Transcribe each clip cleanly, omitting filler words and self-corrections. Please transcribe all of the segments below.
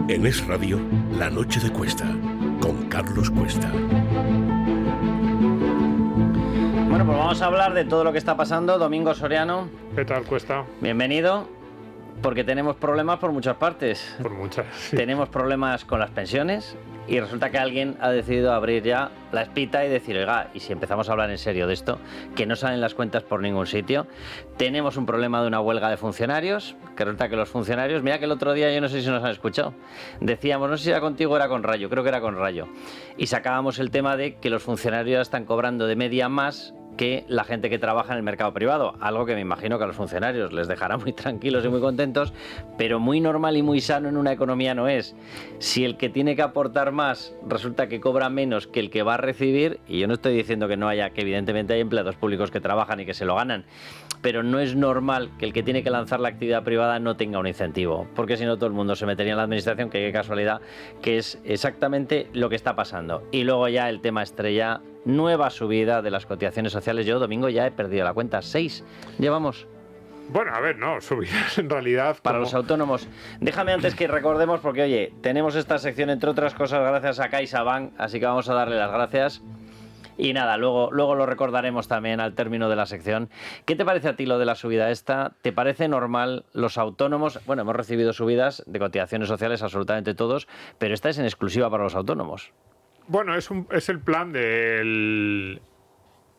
En Es Radio, La Noche de Cuesta, con Carlos Cuesta. Bueno, pues vamos a hablar de todo lo que está pasando. Domingo Soriano. ¿Qué tal, Cuesta? Bienvenido, porque tenemos problemas por muchas partes. Por muchas, sí. Tenemos problemas con las pensiones y resulta que alguien ha decidido abrir ya la espita y decir, oiga, y si empezamos a hablar en serio de esto, que no salen las cuentas por ningún sitio. Tenemos un problema de una huelga de funcionarios, que resulta que los funcionarios, mira que el otro día, yo no sé si nos han escuchado, decíamos, no sé si era contigo o era con Rayo, creo que era con Rayo, y sacábamos el tema de que los funcionarios están cobrando de media más que la gente que trabaja en el mercado privado, algo que me imagino que a los funcionarios les dejará muy tranquilos y muy contentos, pero muy normal y muy sano en una economía no es. Si el que tiene que aportar más resulta que cobra menos que el que va a recibir, y yo no estoy diciendo que no haya, que evidentemente hay empleados públicos que trabajan y que se lo ganan, pero no es normal que el que tiene que lanzar la actividad privada no tenga un incentivo, porque si no todo el mundo se metería en la administración, que qué casualidad, que es exactamente lo que está pasando. Y luego ya el tema estrella, nueva subida de las cotizaciones sociales. Yo, domingo, ya he perdido la cuenta. 6 llevamos. Bueno, a ver, no, subidas en realidad... Para los autónomos. Déjame antes que recordemos, porque oye, tenemos esta sección, entre otras cosas, gracias a CaixaBank, así que vamos a darle las gracias. Y nada, luego lo recordaremos también al término de la sección. ¿Qué te parece a ti lo de la subida esta? ¿Te parece normal los autónomos? Bueno, hemos recibido subidas de cotizaciones sociales absolutamente todos, pero esta es en exclusiva para los autónomos. Bueno, es el plan del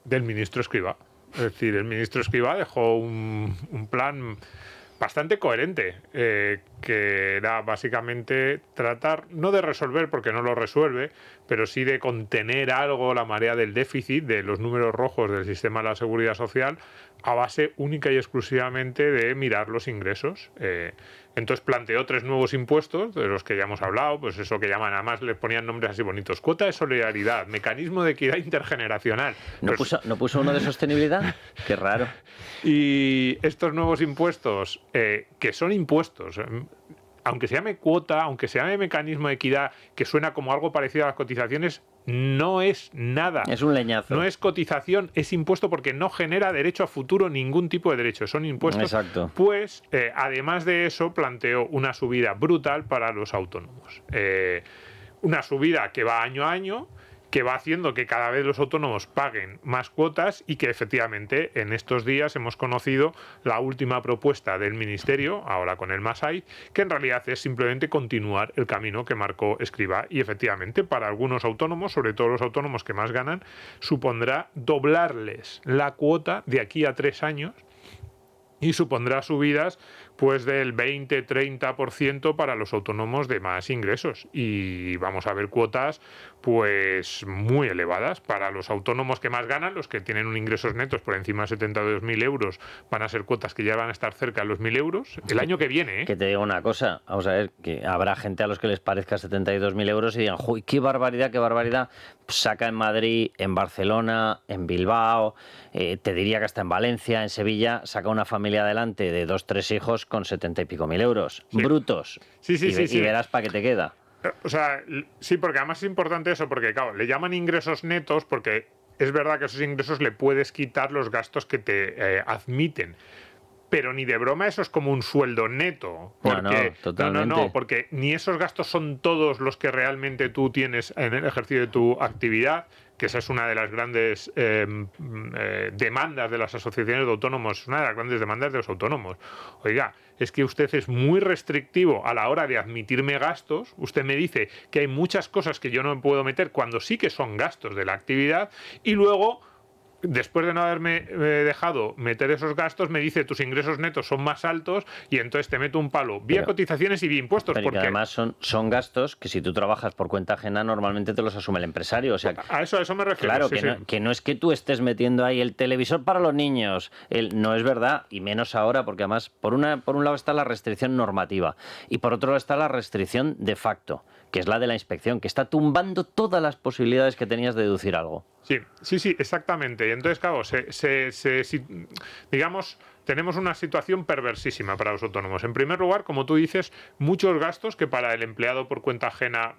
ministro Escrivá. Es decir, el ministro Escrivá dejó un plan bastante coherente, que era básicamente tratar, no de resolver, porque no lo resuelve, pero sí de contener algo la marea del déficit, de los números rojos del sistema de la seguridad social, a base única y exclusivamente de mirar los ingresos. Entonces planteó 3 nuevos impuestos, de los que ya hemos hablado, pues eso que llaman, además le ponían nombres así bonitos: cuota de solidaridad, mecanismo de equidad intergeneracional. ¿No puso uno de sostenibilidad? Qué raro. Y estos nuevos impuestos, que son impuestos, aunque se llame cuota, aunque se llame mecanismo de equidad, que suena como algo parecido a las cotizaciones, no es nada. Es un leñazo. No es cotización, es impuesto, porque no genera derecho a futuro, ningún tipo de derecho. Son impuestos. Exacto. Pues, además de eso, planteó una subida brutal para los autónomos. Una subida que va año a año, que va haciendo que cada vez los autónomos paguen más cuotas, y que efectivamente en estos días hemos conocido la última propuesta del Ministerio, ahora con el MASAI, que en realidad es simplemente continuar el camino que marcó Escrivá, y efectivamente para algunos autónomos, sobre todo los autónomos que más ganan, supondrá doblarles la cuota de aquí a 3 años, y supondrá subidas pues del 20-30% para los autónomos de más ingresos, y vamos a ver cuotas pues muy elevadas para los autónomos que más ganan. Los que tienen un ingresos netos por encima de 72.000 euros van a ser cuotas que ya van a estar cerca de los 1.000 euros el año que viene, ¿eh? Que te digo una cosa, vamos a ver, que habrá gente a los que les parezca 72.000 euros y digan, ¡uy, qué barbaridad, qué barbaridad! Pues saca en Madrid, en Barcelona, en Bilbao, te diría que hasta en Valencia, en Sevilla, saca una familia adelante de 2-3 hijos con 70 y pico mil euros, sí, brutos. Sí, y verás para qué te queda. O sea, sí, porque además es importante eso, porque claro, le llaman ingresos netos porque es verdad que esos ingresos le puedes quitar los gastos que te admiten. Pero ni de broma eso es como un sueldo neto. Porque, totalmente. Porque ni esos gastos son todos los que realmente tú tienes en el ejercicio de tu actividad, que esa es una de las grandes demandas de las asociaciones de autónomos, una de las grandes demandas de los autónomos. Oiga, es que usted es muy restrictivo a la hora de admitirme gastos. Usted me dice que hay muchas cosas que yo no me puedo meter cuando sí que son gastos de la actividad, y luego, después de no haberme dejado meter esos gastos, me dice tus ingresos netos son más altos, y entonces te meto un palo vía cotizaciones y vía impuestos. Pero porque además son gastos que si tú trabajas por cuenta ajena normalmente te los asume el empresario. O sea, a eso me refiero. Claro, sí, que no es que tú estés metiendo ahí el televisor para los niños. No es verdad, y menos ahora, porque además por un lado está la restricción normativa y por otro lado está la restricción de facto, que es la de la inspección, que está tumbando todas las posibilidades que tenías de deducir algo. Sí, exactamente. Y entonces, claro, digamos, tenemos una situación perversísima para los autónomos. En primer lugar, como tú dices, muchos gastos que para el empleado por cuenta ajena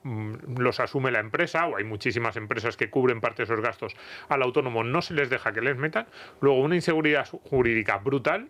los asume la empresa, o hay muchísimas empresas que cubren parte de esos gastos, al autónomo no se les deja que les metan. Luego, una inseguridad jurídica brutal,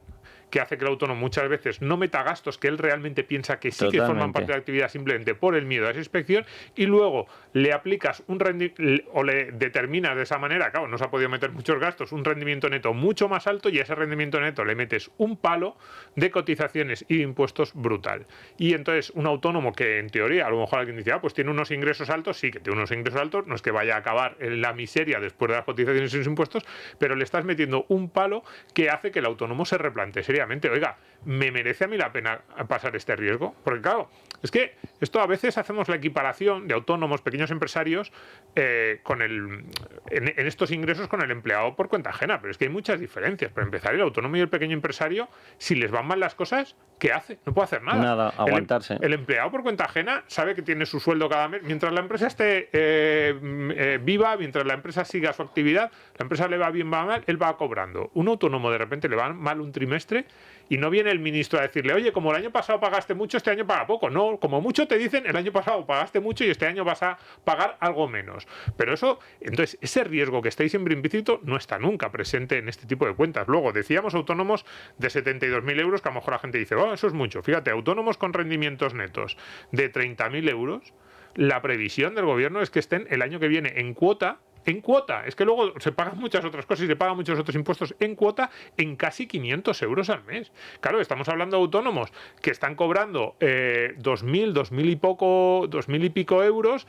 que hace que el autónomo muchas veces no meta gastos que él realmente piensa que sí que forman parte de la actividad simplemente por el miedo a esa inspección, y luego le aplicas un rendimiento o le determinas de esa manera, claro, no se ha podido meter muchos gastos, un rendimiento neto mucho más alto, y a ese rendimiento neto le metes un palo de cotizaciones y de impuestos brutal. Y entonces un autónomo que en teoría a lo mejor alguien dice, pues tiene unos ingresos altos, sí que tiene unos ingresos altos, no es que vaya a acabar en la miseria después de las cotizaciones y los impuestos, pero le estás metiendo un palo que hace que el autónomo se replantee seriamente, oiga, ¿me merece a mí la pena pasar este riesgo? Porque claro, es que esto a veces hacemos la equiparación de autónomos, pequeños empresarios, en estos ingresos con el empleado por cuenta ajena, pero es que hay muchas diferencias. Para empezar, el autónomo y el pequeño empresario, si les van mal las cosas, ¿qué hace? No puede hacer nada. Nada, aguantarse. El empleado por cuenta ajena sabe que tiene su sueldo cada mes. Mientras la empresa esté viva, mientras la empresa siga su actividad, la empresa le va bien, va mal, él va cobrando. Un autónomo de repente le va mal un trimestre y no viene el ministro a decirle, oye, como el año pasado pagaste mucho, este año paga poco. No, como mucho te dicen, el año pasado pagaste mucho y este año vas a pagar algo menos. Pero eso, entonces, ese riesgo que estáis siempre implícito no está nunca presente en este tipo de cuentas. Luego, decíamos autónomos de 72.000 euros, que a lo mejor la gente dice, eso es mucho. Fíjate, autónomos con rendimientos netos de 30.000 euros, la previsión del gobierno es que estén el año que viene en cuota, es que luego se pagan muchas otras cosas y se pagan muchos otros impuestos en cuota, en casi 500 euros al mes. Claro, estamos hablando de autónomos que están cobrando 2.000 y pico euros,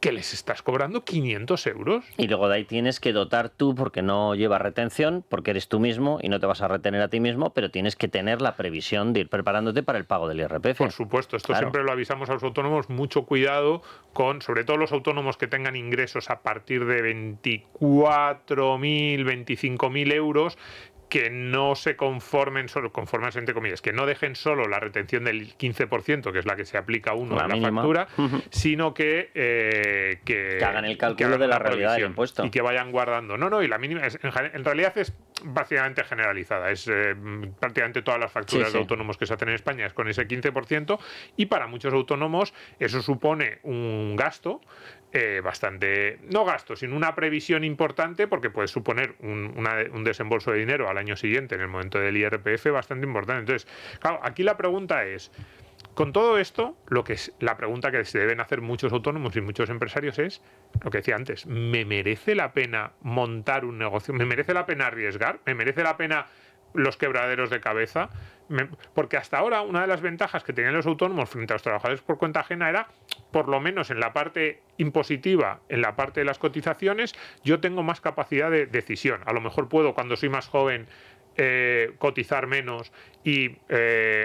que les estás cobrando 500 euros. Y luego de ahí tienes que dotar tú, porque no llevas retención, porque eres tú mismo y no te vas a retener a ti mismo, pero tienes que tener la previsión de ir preparándote para el pago del IRPF. Por supuesto, esto siempre lo avisamos a los autónomos, mucho cuidado con, sobre todo los autónomos que tengan ingresos a partir de 24.000, 25.000 euros, que no se conformen entre comillas, que no dejen solo la retención del 15%, que es la que se aplica a uno en la factura, sino que hagan el cálculo de la realidad del impuesto. Y que vayan guardando. Y la mínima, en realidad es básicamente generalizada. Es prácticamente todas las facturas de autónomos que se hacen en España es con ese 15%, y para muchos autónomos eso supone un gasto bastante, no gasto, sino una previsión importante, porque puede suponer un desembolso de dinero al año siguiente en el momento del IRPF bastante importante. Entonces, claro, aquí la pregunta es, con todo esto, la pregunta que se deben hacer muchos autónomos y muchos empresarios es lo que decía antes: ¿me merece la pena montar un negocio? ¿Me merece la pena arriesgar? ¿Me merece la pena los quebraderos de cabeza? Porque hasta ahora una de las ventajas que tenían los autónomos frente a los trabajadores por cuenta ajena era, por lo menos en la parte impositiva, en la parte de las cotizaciones, yo tengo más capacidad de decisión. A lo mejor puedo, cuando soy más joven, cotizar menos y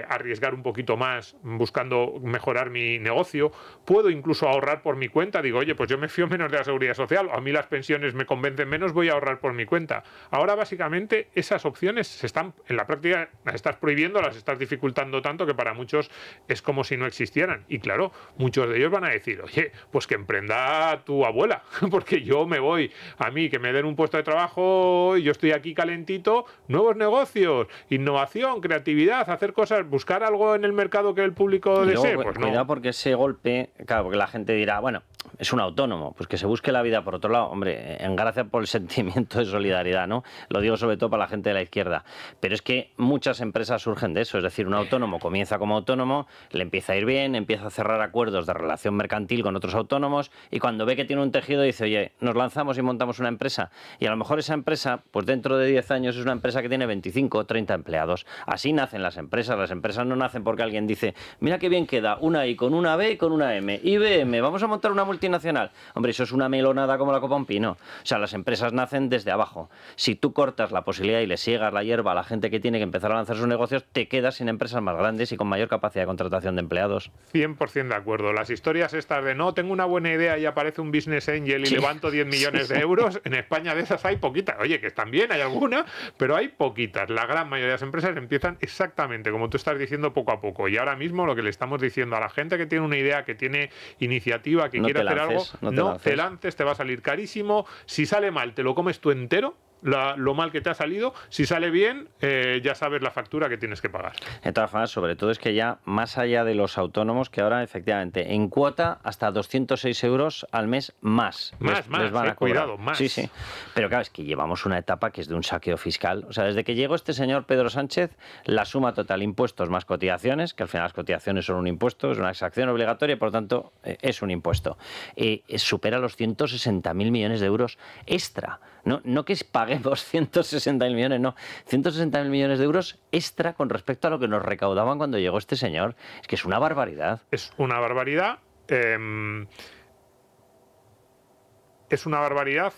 arriesgar un poquito más buscando mejorar mi negocio. Puedo incluso ahorrar por mi cuenta. Digo, oye, pues yo me fío menos de la seguridad social, a mí las pensiones me convencen menos, voy a ahorrar por mi cuenta. Ahora básicamente esas opciones se están, en la práctica las estás prohibiendo, las estás dificultando tanto que para muchos es como si no existieran. Y claro, muchos de ellos van a decir, oye, pues que emprenda tu abuela, porque yo me voy, a mí que me den un puesto de trabajo, yo estoy aquí calentito, nuevos negocios, innovación, creatividad, hacer cosas, buscar algo en el mercado que el público desee. Pues no. Cuidado, porque ese golpe, claro, porque la gente dirá, bueno, es un autónomo, pues que se busque la vida por otro lado. Hombre, en gracia por el sentimiento de solidaridad, ¿no? Lo digo sobre todo para la gente de la izquierda. Pero es que muchas empresas surgen de eso. Es decir, un autónomo comienza como autónomo, le empieza a ir bien, empieza a cerrar acuerdos de relación mercantil con otros autónomos, y cuando ve que tiene un tejido dice, oye, nos lanzamos y montamos una empresa. Y a lo mejor esa empresa, pues dentro de 10 años es una empresa que tiene 25 o 30 empleados. Así nacen las empresas. Las empresas no nacen porque alguien dice, mira qué bien queda una I con una B y con una M. IBM, vamos a montar una multinacional. Hombre, eso es una melonada como la copa un pino. O sea, las empresas nacen desde abajo. Si tú cortas la posibilidad y le siegas la hierba a la gente que tiene que empezar a lanzar sus negocios, te quedas sin empresas más grandes y con mayor capacidad de contratación de empleados. 100% de acuerdo. Las historias estas de no, tengo una buena idea y aparece un business angel y levanto 10 millones de euros, en España de esas hay poquitas. Oye, que están bien, hay alguna, pero hay poquitas. La gran mayoría de las empresas empiezan exactamente como tú estás diciendo, poco a poco. Y ahora mismo lo que le estamos diciendo a la gente que tiene una idea, que tiene iniciativa, que quiere hacer algo, no te lances, te va a salir carísimo. Si sale mal, te lo comes tú entero. lo mal que te ha salido. Si sale bien, ya sabes la factura que tienes que pagar. De todas formas, sobre todo es que ya más allá de los autónomos, que ahora efectivamente en cuota hasta 206 euros al mes más les van a cobrar. Cuidado, más. Sí, sí. Pero claro, es que llevamos una etapa que es de un saqueo fiscal. O sea, desde que llegó este señor Pedro Sánchez, la suma total impuestos más cotizaciones, que al final las cotizaciones son un impuesto, es una exacción obligatoria y por lo tanto es un impuesto, supera los 160.000 millones de euros extra. No que paguemos 160.000 millones, no. 160.000 millones de euros extra con respecto a lo que nos recaudaban cuando llegó este señor. Es que es una barbaridad. Es una barbaridad. Es una barbaridad.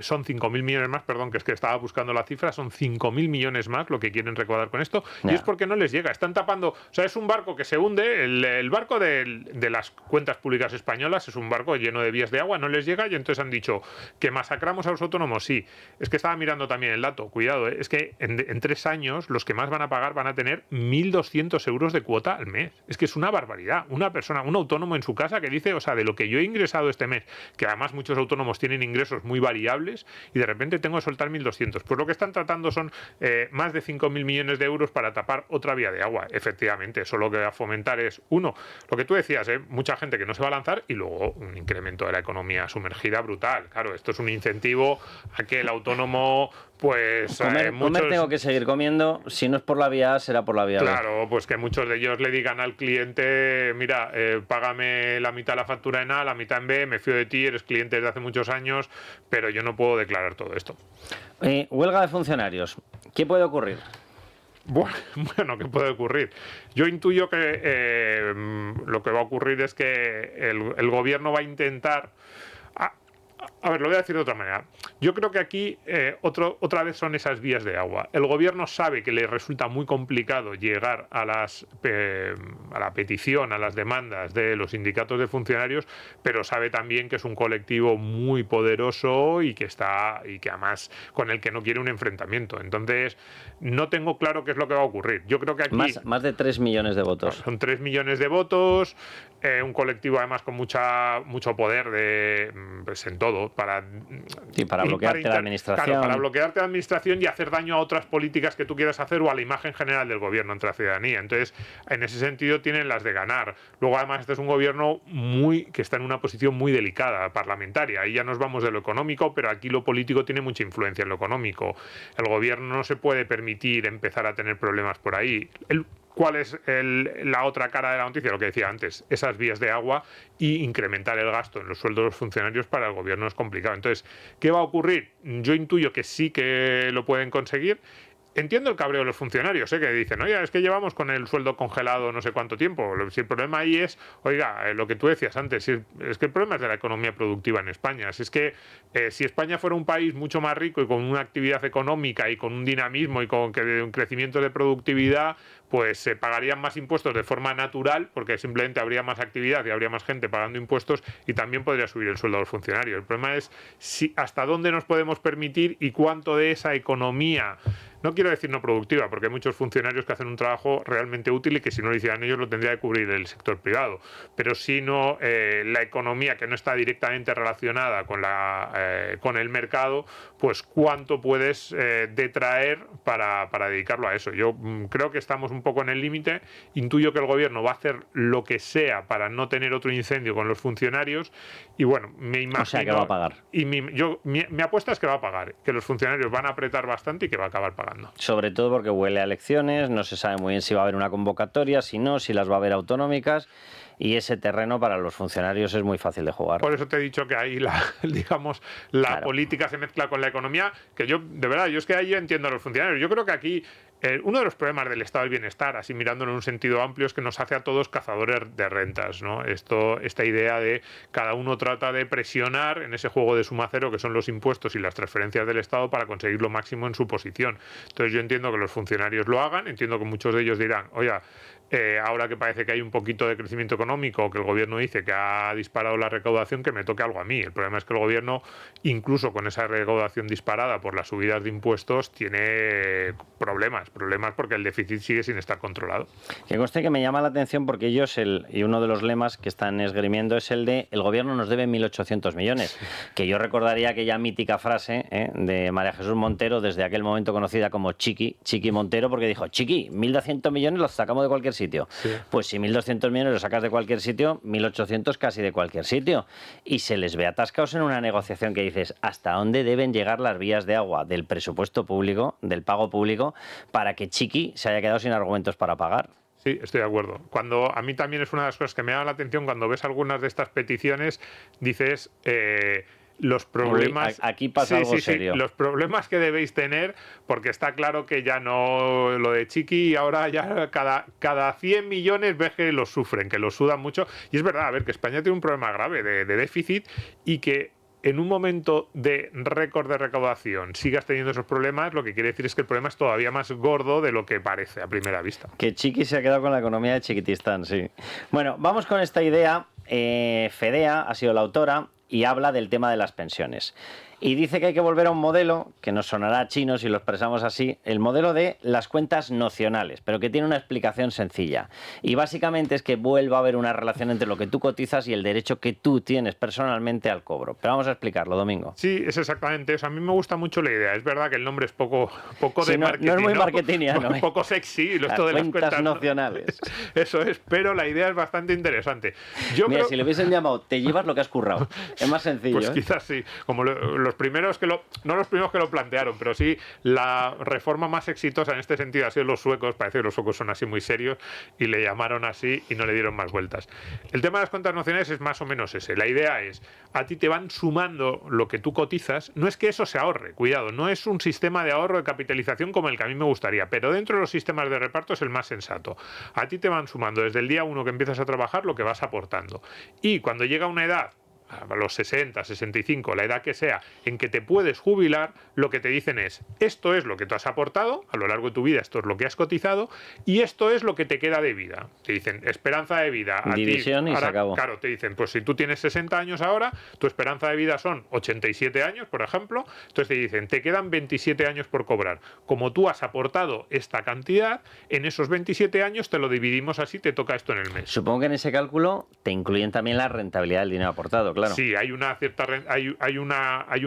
Son 5.000 millones más, perdón, que es que estaba buscando la cifra, son 5.000 millones más lo que quieren recaudar con esto, y es porque no les llega, están tapando, o sea, es un barco que se hunde, el barco de las cuentas públicas españolas es un barco lleno de vías de agua, no les llega, y entonces han dicho que masacramos a los autónomos, sí, es que estaba mirando también el dato, cuidado, es que en 3 años los que más van a pagar van a tener 1.200 euros de cuota al mes, es que es una barbaridad, una persona, un autónomo en su casa que dice, o sea, de lo que yo he ingresado este mes, que además muchos autónomos tienen ingresos muy variables y de repente tengo que soltar 1.200. Pues lo que están tratando son más de 5.000 millones de euros para tapar otra vía de agua. Efectivamente, eso lo que va a fomentar es, uno, lo que tú decías, mucha gente que no se va a lanzar y luego un incremento de la economía sumergida brutal. Claro, esto es un incentivo a que el autónomo pues comer tengo que seguir comiendo, si no es por la vía A, será por la vía B. Claro, pues que muchos de ellos le digan al cliente, mira, págame la mitad de la factura en A, la mitad en B, me fío de ti, eres cliente desde hace muchos años, pero yo no puedo declarar todo esto. Huelga de funcionarios, ¿qué puede ocurrir? Bueno, ¿qué puede ocurrir? Yo intuyo que lo que va a ocurrir es que el gobierno va a intentar... A ver, lo voy a decir de otra manera. Yo creo que aquí otra vez son esas vías de agua. El gobierno sabe que le resulta muy complicado llegar a la petición, a las demandas de los sindicatos de funcionarios, pero sabe también que es un colectivo muy poderoso y que además con el que no quiere un enfrentamiento. Entonces, no tengo claro qué es lo que va a ocurrir. Yo creo que aquí... Más de 3 millones de votos. Son 3 millones de votos, un colectivo además con mucho poder pues en todo, para bloquearte la administración. Claro, para bloquearte la administración y hacer daño a otras políticas que tú quieras hacer o a la imagen general del gobierno entre la ciudadanía. Entonces, en ese sentido tienen las de ganar. Luego, además, este es un gobierno que está en una posición muy delicada, parlamentaria. Ahí ya nos vamos de lo económico, pero aquí lo político tiene mucha influencia en lo económico. El gobierno no se puede permitir empezar a tener problemas por ahí. ¿Cuál es la otra cara de la noticia? Lo que decía antes, esas vías de agua y incrementar el gasto en los sueldos de los funcionarios para el gobierno es complicado. Entonces, ¿qué va a ocurrir? Yo intuyo que sí que lo pueden conseguir. Entiendo el cabreo de los funcionarios, que dicen, oiga, es que llevamos con el sueldo congelado no sé cuánto tiempo. Si el problema ahí es, oiga, lo que tú decías antes, es que el problema es de la economía productiva en España. Si es que si España fuera un país mucho más rico y con una actividad económica y con un dinamismo y con un crecimiento de productividad, pues se pagarían más impuestos de forma natural, porque simplemente habría más actividad y habría más gente pagando impuestos y también podría subir el sueldo a los funcionarios. El problema es hasta dónde nos podemos permitir y cuánto de esa economía, no quiero decir no productiva, porque hay muchos funcionarios que hacen un trabajo realmente útil y que si no lo hicieran ellos lo tendría que cubrir el sector privado, pero si no la economía que no está directamente relacionada con el mercado, pues cuánto puedes detraer para dedicarlo a eso. Yo creo que estamos un poco en el límite, intuyo que el gobierno va a hacer lo que sea para no tener otro incendio con los funcionarios y bueno, me imagino... O sea, que va a pagar. Y mi apuesta es que va a pagar, que los funcionarios van a apretar bastante y que va a acabar pagando. Sobre todo porque huele a elecciones, no se sabe muy bien si va a haber una convocatoria, si no, si las va a haber autonómicas, y ese terreno para los funcionarios es muy fácil de jugar. Por eso te he dicho que ahí la Claro. política se mezcla con la economía, que yo, de verdad, es que ahí yo entiendo a los funcionarios. Yo creo que aquí uno de los problemas del estado del bienestar, así mirándolo en un sentido amplio, es que nos hace a todos cazadores de rentas, ¿no? Esta idea de cada uno trata de presionar en ese juego de suma cero que son los impuestos y las transferencias del Estado para conseguir lo máximo en su posición. Entonces yo entiendo que los funcionarios lo hagan, entiendo que muchos de ellos dirán, oiga, ahora que parece que hay un poquito de crecimiento económico, que el gobierno dice que ha disparado la recaudación, que me toque algo a mí. El problema es que el gobierno, incluso con esa recaudación disparada por las subidas de impuestos, tiene problemas porque el déficit sigue sin estar controlado. Que conste que me llama la atención porque ellos, y uno de los lemas que están esgrimiendo es el de el gobierno nos debe 1.800 millones, que yo recordaría aquella mítica frase de María Jesús Montero, desde aquel momento conocida como Chiqui Montero, porque dijo, Chiqui, 1.200 millones los sacamos de cualquier sitio. Sí. Pues si 1.200 millones los sacas de cualquier sitio, 1.800 casi de cualquier sitio. Y se les ve atascados en una negociación que dices, ¿hasta dónde deben llegar las vías de agua del presupuesto público, del pago público, para que Chiqui se haya quedado sin argumentos para pagar? Sí, estoy de acuerdo. Cuando a mí también es una de las cosas que me llama la atención cuando ves algunas de estas peticiones, dices... los problemas... Aquí pasa algo serio. Los problemas que debéis tener, porque está claro que ya no... Lo de Chiqui, ahora ya cada 100 millones ves que los sufren, que los sudan mucho. Y es verdad, a ver, que España tiene un problema grave de déficit y que en un momento de récord de recaudación sigas teniendo esos problemas, lo que quiere decir es que el problema es todavía más gordo de lo que parece a primera vista. Que Chiqui se ha quedado con la economía de Chiquitistán, sí. Bueno, vamos con esta idea. Fedea ha sido la autora y habla del tema de las pensiones. Y dice que hay que volver a un modelo, que nos sonará chino si lo expresamos así, el modelo de las cuentas nocionales, pero que tiene una explicación sencilla. Y básicamente es que vuelva a haber una relación entre lo que tú cotizas y el derecho que tú tienes personalmente al cobro. Pero vamos a explicarlo, Domingo. Sí, es exactamente eso. A mí me gusta mucho la idea. Es verdad que el nombre es poco sí, de marketing. No es muy marketingiano. Un poco sexy. Esto de las cuentas nocionales. Eso es, pero la idea es bastante interesante. Mira, si le hubiesen llamado, te llevas lo que has currado. Es más sencillo. Pues quizás sí. Como los primeros que no los primeros que lo plantearon, pero sí la reforma más exitosa en este sentido ha sido los suecos. Parece que los suecos son así muy serios y le llamaron así y no le dieron más vueltas. El tema de las cuentas nocionales es más o menos ese. La idea es, a ti te van sumando lo que tú cotizas. No es que eso se ahorre, cuidado, no es un sistema de ahorro de capitalización como el que a mí me gustaría, pero dentro de los sistemas de reparto es el más sensato. A ti te van sumando desde el día 1 que empiezas a trabajar lo que vas aportando. Y cuando llega una edad, a los 60, 65, la edad que sea, en que te puedes jubilar, lo que te dicen es, esto es lo que tú has aportado a lo largo de tu vida, esto es lo que has cotizado, y esto es lo que te queda de vida. Te dicen, esperanza de vida. División y se acabó. Claro, te dicen, pues si tú tienes 60 años ahora, tu esperanza de vida son 87 años, por ejemplo, entonces te dicen, te quedan 27 años por cobrar. Como tú has aportado esta cantidad, en esos 27 años te lo dividimos así, te toca esto en el mes. Supongo que en ese cálculo te incluyen también la rentabilidad del dinero aportado, claro. Sí, hay un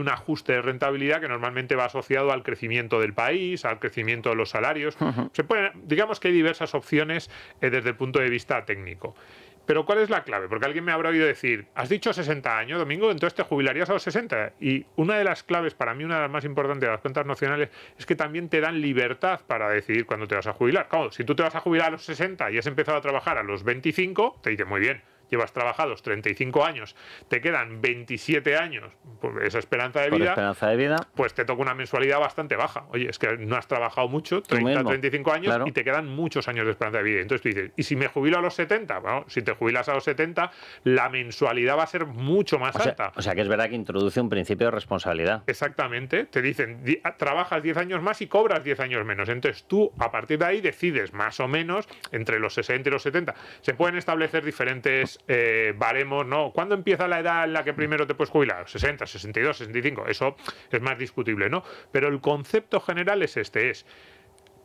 ajuste de rentabilidad que normalmente va asociado al crecimiento del país, al crecimiento de los salarios. Digamos que hay diversas opciones desde el punto de vista técnico. Pero ¿cuál es la clave? Porque alguien me habrá oído decir, has dicho 60 años, Domingo, entonces te jubilarías a los 60. Y una de las claves, para mí una de las más importantes de las cuentas nocionales, es que también te dan libertad para decidir cuándo te vas a jubilar. Claro, si tú te vas a jubilar a los 60 y has empezado a trabajar a los 25, te dicen, muy bien, llevas trabajados 35 años, te quedan 27 años por esa esperanza de vida, pues te toca una mensualidad bastante baja. Oye, es que no has trabajado mucho, 30, 35 años, claro, y te quedan muchos años de esperanza de vida. Entonces tú dices, ¿y si me jubilo a los 70? Bueno, si te jubilas a los 70, la mensualidad va a ser mucho más alta. O sea que es verdad que introduce un principio de responsabilidad. Exactamente. Te dicen, trabajas 10 años más y cobras 10 años menos. Entonces tú, a partir de ahí, decides más o menos entre los 60 y los 70. Se pueden establecer diferentes baremos, ¿no? ¿Cuándo empieza la edad en la que primero te puedes jubilar? 60, 62, 65. Eso es más discutible, ¿no? Pero el concepto general es este,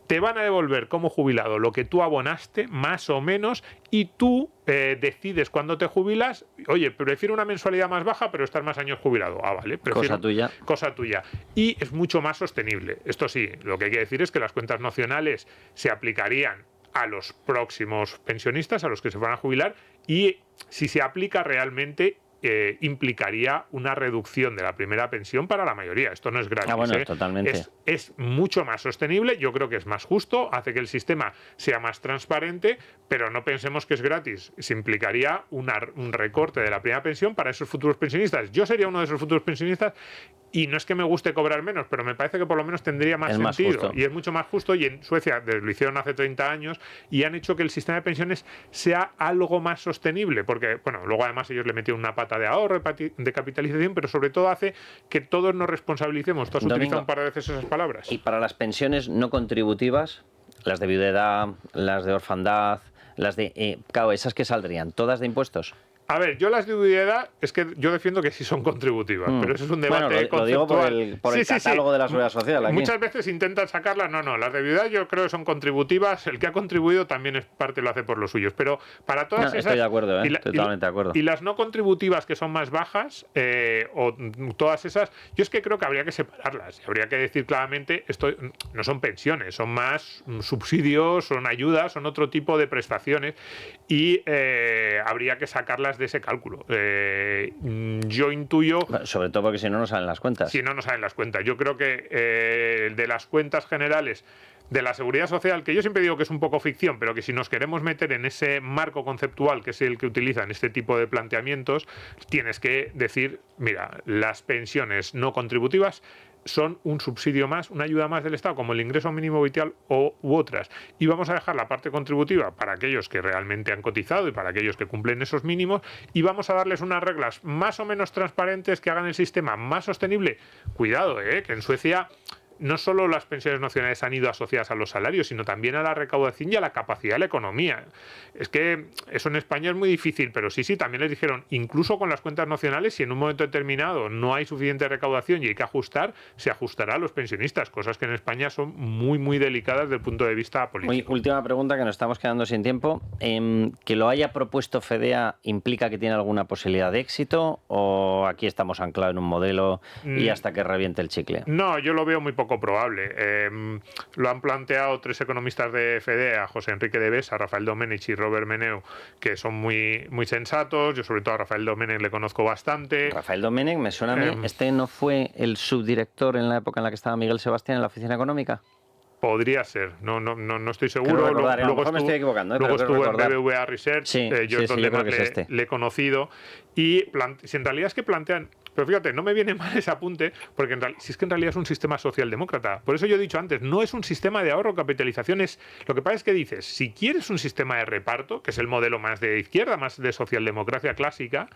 te van a devolver como jubilado lo que tú abonaste, más o menos, y tú decides cuándo te jubilas. Oye, prefiero una mensualidad más baja, pero estar más años jubilado. Ah, vale. Cosa tuya. Cosa tuya. Y es mucho más sostenible. Esto sí, lo que hay que decir es que las cuentas nocionales se aplicarían a los próximos pensionistas, a los que se van a jubilar, y si se aplica realmente implicaría una reducción de la primera pensión para la mayoría. Esto no es gratis. Bueno, totalmente. Es mucho más sostenible, yo creo que es más justo, hace que el sistema sea más transparente, pero no pensemos que es gratis. Se implicaría un recorte de la primera pensión para esos futuros pensionistas. Yo sería uno de esos futuros pensionistas y no es que me guste cobrar menos, pero me parece que por lo menos tendría más sentido. Y es mucho más justo, y en Suecia lo hicieron hace 30 años y han hecho que el sistema de pensiones sea algo más sostenible, porque, bueno, luego además ellos le metieron una pata de ahorro, de capitalización, pero sobre todo hace que todos nos responsabilicemos. Tú has utilizado un par de veces esas palabras. Y para las pensiones no contributivas, las de viudedad, las de orfandad, Claro, esas que saldrían, ¿todas de impuestos? A ver, yo las de utilidad es que yo defiendo que sí son contributivas, pero eso es un debate conceptual. Lo digo por el catálogo de la seguridad social. Aquí. Muchas veces intentan sacarlas, no, las de viudedad yo creo que son contributivas, el que ha contribuido también es parte lo hace por los suyos, pero para todas esas... Estoy de acuerdo, estoy totalmente de acuerdo. Y las no contributivas que son más bajas, o todas esas, yo es que creo que habría que separarlas, habría que decir claramente, esto no son pensiones, son más subsidios, son ayudas, son otro tipo de prestaciones y habría que sacarlas de ese cálculo. Yo intuyo... Sobre todo porque si no salen las cuentas. Si no salen las cuentas. Yo creo que de las cuentas generales de la seguridad social, que yo siempre digo que es un poco ficción, pero que si nos queremos meter en ese marco conceptual que es el que utilizan este tipo de planteamientos, tienes que decir, mira, las pensiones no contributivas son un subsidio más, una ayuda más del Estado, como el ingreso mínimo vital u otras. Y vamos a dejar la parte contributiva para aquellos que realmente han cotizado y para aquellos que cumplen esos mínimos, y vamos a darles unas reglas más o menos transparentes que hagan el sistema más sostenible. Cuidado, que en Suecia no solo las pensiones nacionales han ido asociadas a los salarios, sino también a la recaudación y a la capacidad de la economía. Es que eso en España es muy difícil, pero sí, también les dijeron, incluso con las cuentas nacionales, si en un momento determinado no hay suficiente recaudación y hay que ajustar, se ajustará a los pensionistas, cosas que en España son muy, muy delicadas desde el punto de vista político. Última pregunta, que nos estamos quedando sin tiempo. ¿Que lo haya propuesto FEDEA implica que tiene alguna posibilidad de éxito o aquí estamos anclados en un modelo y hasta que reviente el chicle? No, yo lo veo muy poco probable. Lo han planteado 3 economistas de FEDEA, José Enrique de Besa, Rafael Domènech y Robert Meneu, que son muy, muy sensatos. Yo sobre todo a Rafael Domènech le conozco bastante. Rafael Domènech me suena a mí. ¿Este no fue el subdirector en la época en la que estaba Miguel Sebastián en la oficina económica? Podría ser, no estoy seguro. Luego me estoy equivocando. Luego estuvo en BBVA Research, yo creo que le he conocido. Y si en realidad es que plantean... Pero fíjate, no me viene mal ese apunte, porque si es que en realidad es un sistema socialdemócrata. Por eso yo he dicho antes, no es un sistema de ahorro o capitalización. Lo que pasa es que dices, si quieres un sistema de reparto, que es el modelo más de izquierda, más de socialdemocracia clásica,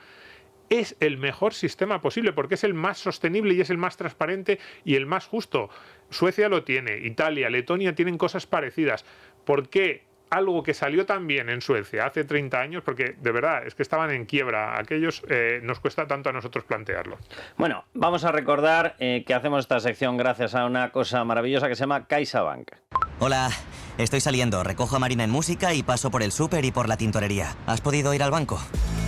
es el mejor sistema posible porque es el más sostenible y es el más transparente y el más justo. Suecia lo tiene, Italia, Letonia tienen cosas parecidas. ¿Por qué algo que salió tan bien en Suecia hace 30 años? Porque de verdad es que estaban en quiebra. Aquellos nos cuesta tanto a nosotros plantearlo. Bueno, vamos a recordar que hacemos esta sección gracias a una cosa maravillosa que se llama CaixaBank. Hola, estoy saliendo, recojo a Marina en música y paso por el súper y por la tintorería. ¿Has podido ir al banco?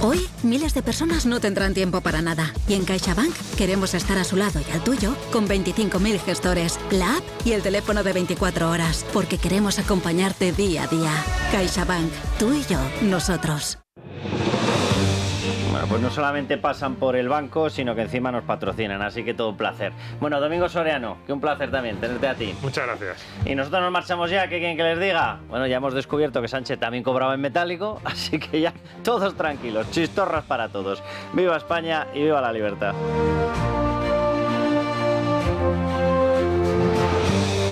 Hoy, miles de personas no tendrán tiempo para nada. Y en CaixaBank queremos estar a su lado y al tuyo con 25.000 gestores, la app y el teléfono de 24 horas. Porque queremos acompañarte día a día. CaixaBank, tú y yo, nosotros. Bueno, pues no solamente pasan por el banco, sino que encima nos patrocinan, así que todo un placer. Bueno, Domingo Soriano, que un placer también tenerte a ti. Muchas gracias. Y nosotros nos marchamos ya, ¿qué quieren que les diga? Bueno, ya hemos descubierto que Sánchez también cobraba en metálico, así que ya todos tranquilos, chistorras para todos. ¡Viva España y viva la libertad!